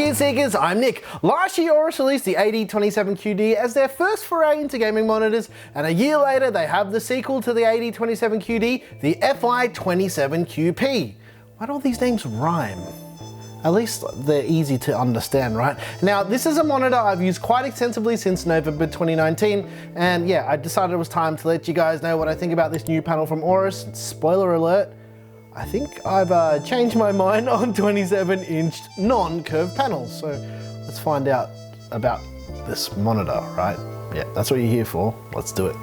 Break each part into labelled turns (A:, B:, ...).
A: Speed Seekers, I'm Nick. Last year AORUS released the AD27Q-D as their first foray into gaming monitors, and a year later they have the sequel to the AD27Q-D, the FI27Q-P. Why do all these names rhyme? At least they're easy to understand, right? Now, this is a monitor I've used quite extensively since November 2019, and yeah, I decided it was time to let you guys know what I think about this new panel from AORUS. Spoiler alert, I think I've changed my mind on 27-inch non-curved panels, so let's find out about this monitor, right? Yeah, that's what you're here for. Let's do it.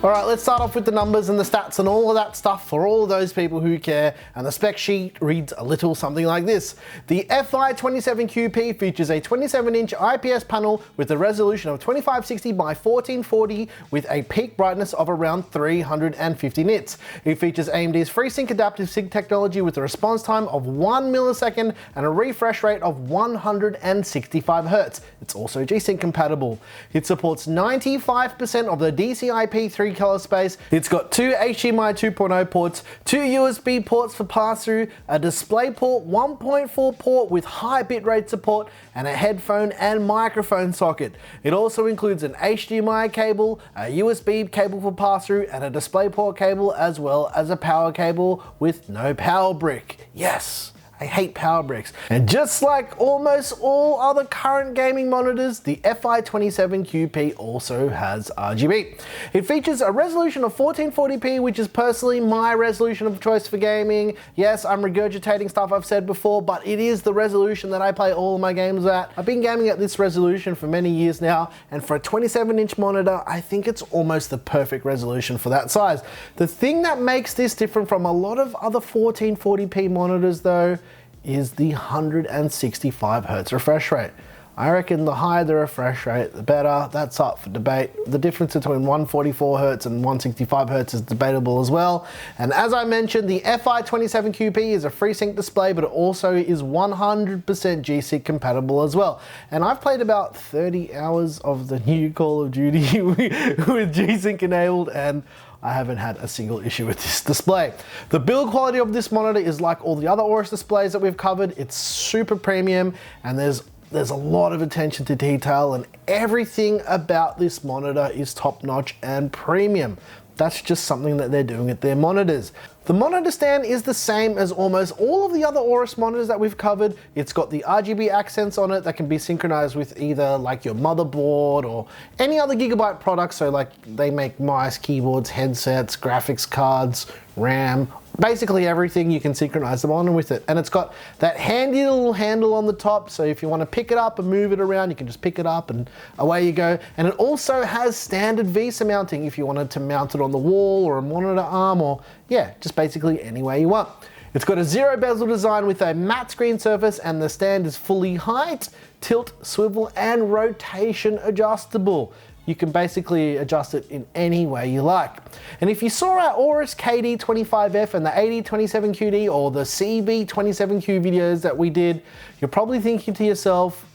A: All right, let's start off with the numbers and the stats and all of that stuff for all of those people who care, and the spec sheet reads a little something like this. The FI27Q-P features a 27-inch IPS panel with a resolution of 2560 by 1440 with a peak brightness of around 350 nits. It features AMD's FreeSync adaptive sync technology with a response time of 1 millisecond and a refresh rate of 165 Hz. It's also G-Sync compatible. It supports 95% of the DCI-P3 color space. It's got two HDMI 2.0 ports, two USB ports for pass-through, a DisplayPort 1.4 port with high bitrate support, and a headphone and microphone socket. It also includes an HDMI cable, a USB cable for pass-through, and a DisplayPort cable, as well as a power cable with no power brick. Yes! I hate power bricks. And just like almost all other current gaming monitors, the FI27Q-P also has RGB. It features a resolution of 1440p, which is personally my resolution of choice for gaming. Yes, I'm regurgitating stuff I've said before, but it is the resolution that I play all of my games at. I've been gaming at this resolution for many years now, and for a 27-inch monitor, I think it's almost the perfect resolution for that size. The thing that makes this different from a lot of other 1440p monitors though, is the 165 Hz refresh rate. I reckon the higher the refresh rate, the better. That's up for debate. The difference between 144 Hz and 165 Hz is debatable as well. And as I mentioned, the FI27Q-P is a FreeSync display, but it also is 100% G-Sync compatible as well. And I've played about 30 hours of the new Call of Duty with G-Sync enabled, and I haven't had a single issue with this display. The build quality of this monitor is like all the other AORUS displays that we've covered. It's super premium, and there's a lot of attention to detail, and everything about this monitor is top-notch and premium. That's just something that they're doing at their monitors. The monitor stand is the same as almost all of the other AORUS monitors that we've covered. It's got the RGB accents on it that can be synchronized with either like your motherboard or any other Gigabyte product. So like they make mice, keyboards, headsets, graphics cards, RAM, basically everything you can synchronize them on with it. And it's got that handy little handle on the top, so if you want to pick it up and move it around, you can just pick it up and away you go. And it also has standard VESA mounting if you wanted to mount it on the wall or a monitor arm, or yeah, just basically any way you want. It's got a zero bezel design with a matte screen surface, and the stand is fully height, tilt, swivel, and rotation adjustable. You can basically adjust it in any way you like. And if you saw our AORUS KD25F and the AD27Q-D or the CB27Q videos that we did, you're probably thinking to yourself,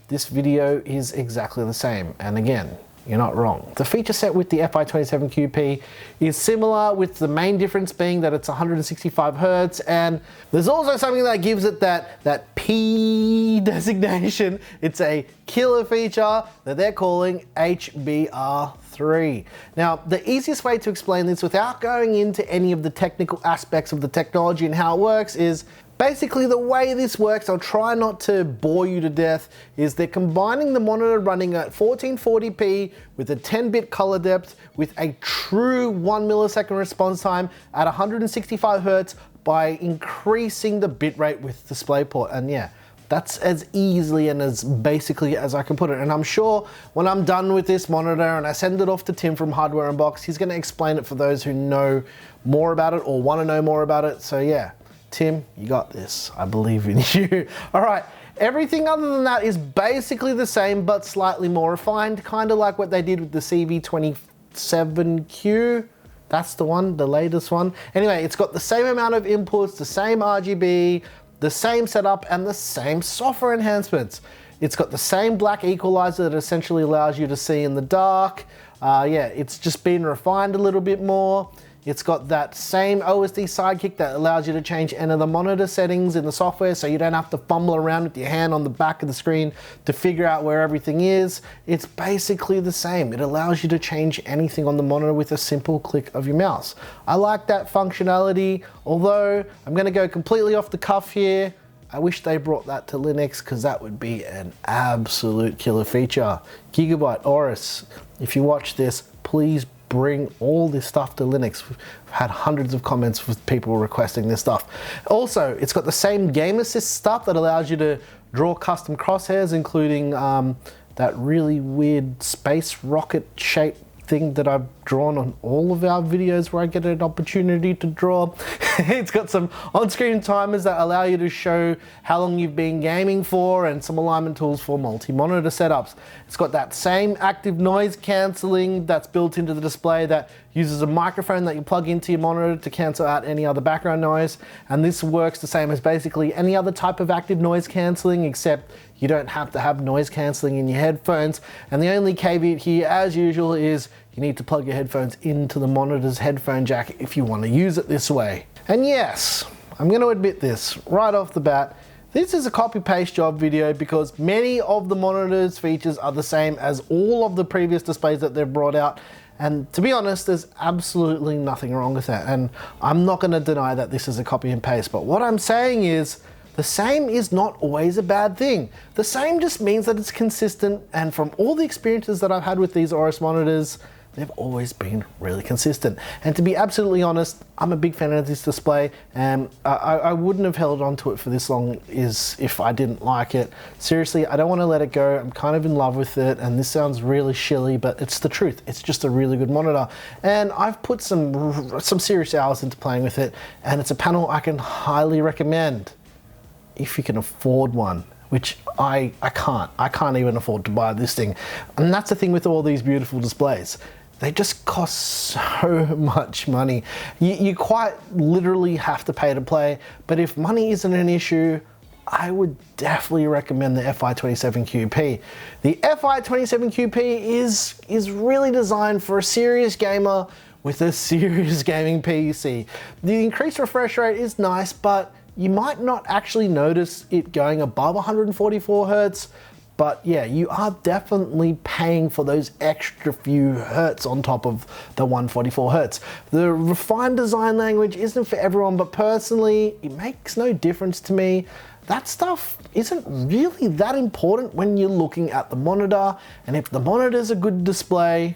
A: this video is exactly the same. And again, you're not wrong. The feature set with the FI27Q-P is similar, with the main difference being that it's 165 Hz, and there's also something that gives it that P designation. It's a killer feature that they're calling HBR3. Now, the easiest way to explain this without going into any of the technical aspects of the technology and how it works is, basically the way this works, I'll try not to bore you to death, is they're combining the monitor running at 1440p with a 10-bit color depth with a true 1 millisecond response time at 165 Hz by increasing the bitrate with DisplayPort. And yeah, that's as easily and as basically as I can put it. And I'm sure when I'm done with this monitor and I send it off to Tim from Hardware Unboxed, he's gonna explain it for those who know more about it or wanna know more about it. So yeah, Tim, you got this. I believe in you. All right, everything other than that is basically the same, but slightly more refined, kind of like what they did with the CB27Q. That's the one, the latest one. Anyway, it's got the same amount of inputs, the same RGB, the same setup, and the same software enhancements. It's got the same black equalizer that essentially allows you to see in the dark. Yeah, it's just been refined a little bit more. It's got that same OSD sidekick that allows you to change any of the monitor settings in the software, so you don't have to fumble around with your hand on the back of the screen to figure out where everything is. It's basically the same. It allows you to change anything on the monitor with a simple click of your mouse. I like that functionality, although I'm going to go completely off the cuff here. I wish they brought that to Linux, because that would be an absolute killer feature. Gigabyte, AORUS, if you watch this, please bring all this stuff to Linux. We've had hundreds of comments with people requesting this stuff. Also, it's got the same game assist stuff that allows you to draw custom crosshairs, including that really weird space rocket shaped thing that I've drawn on all of our videos where I get an opportunity to draw. It's got some on-screen timers that allow you to show how long you've been gaming for, and some alignment tools for multi-monitor setups. It's got that same active noise cancelling that's built into the display that uses a microphone that you plug into your monitor to cancel out any other background noise. And this works the same as basically any other type of active noise cancelling, except you don't have to have noise cancelling in your headphones. And the only caveat here, as usual, is you need to plug your headphones into the monitor's headphone jack if you want to use it this way. And yes, I'm going to admit this right off the bat, this is a copy-paste job video, because many of the monitor's features are the same as all of the previous displays that they've brought out. And to be honest, there's absolutely nothing wrong with that. And I'm not going to deny that this is a copy and paste, but what I'm saying is, the same is not always a bad thing. The same just means that it's consistent, and from all the experiences that I've had with these AORUS monitors, they've always been really consistent. And to be absolutely honest, I'm a big fan of this display, and I wouldn't have held on to it for this long if I didn't like it. Seriously, I don't want to let it go. I'm kind of in love with it, and this sounds really shilly, but it's the truth. It's just a really good monitor. And I've put some serious hours into playing with it, and it's a panel I can highly recommend if you can afford one, which I can't. I can't even afford to buy this thing. And that's the thing with all these beautiful displays. They just cost so much money. You quite literally have to pay to play, but if money isn't an issue, I would definitely recommend the FI27Q-P. The FI27Q-P is really designed for a serious gamer with a serious gaming PC. The increased refresh rate is nice, but you might not actually notice it going above 144 Hertz, but yeah, you are definitely paying for those extra few hertz on top of the 144 Hertz. The refined design language isn't for everyone, but personally, it makes no difference to me. That stuff isn't really that important when you're looking at the monitor, and if the monitor's a good display,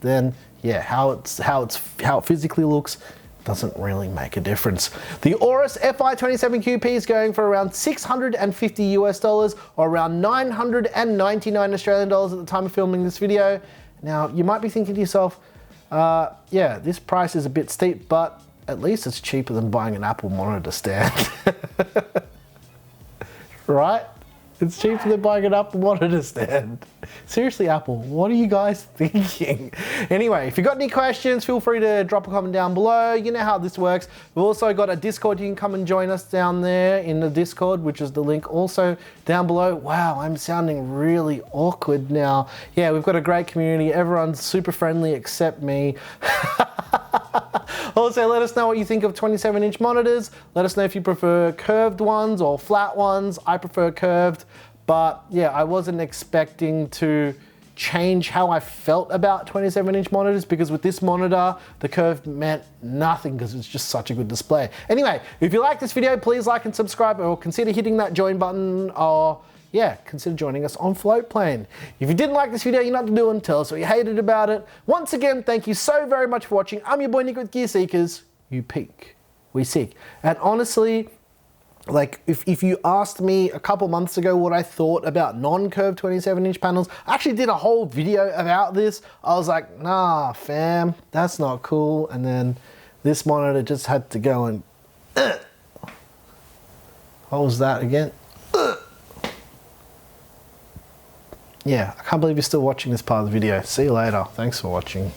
A: then yeah, how it physically looks doesn't really make a difference. The AORUS FI27Q-P is going for around $650 US, or around 999 Australian dollars at the time of filming this video. Now, you might be thinking to yourself, yeah, this price is a bit steep, but at least it's cheaper than buying an Apple monitor stand. Right? It's cheaper than buying an Apple monitor stand. Seriously, Apple, what are you guys thinking? Anyway, if you've got any questions, feel free to drop a comment down below. You know how this works. We've also got a Discord. You can come and join us down there in the Discord, which is the link also down below. Wow, I'm sounding really awkward now. Yeah, we've got a great community. Everyone's super friendly except me. Also, let us know what you think of 27-inch monitors. Let us know if you prefer curved ones or flat ones. I prefer curved, but yeah, I wasn't expecting to change how I felt about 27-inch monitors, because with this monitor, the curve meant nothing because it's just such a good display. Anyway, if you like this video, please like and subscribe, or consider hitting that join button, or yeah, consider joining us on FLOATPLANE. If you didn't like this video, you know what to do, and tell us what you hated about it. Once again, thank you so very much for watching. I'm your boy Nick with Gear Seekers. You peek, we seek. And honestly, like if you asked me a couple months ago what I thought about non-curved 27-inch panels, I actually did a whole video about this. I was like, nah, fam, that's not cool. And then this monitor just had to go and, what was that again? Yeah, I can't believe you're still watching this part of the video. See you later. Thanks for watching.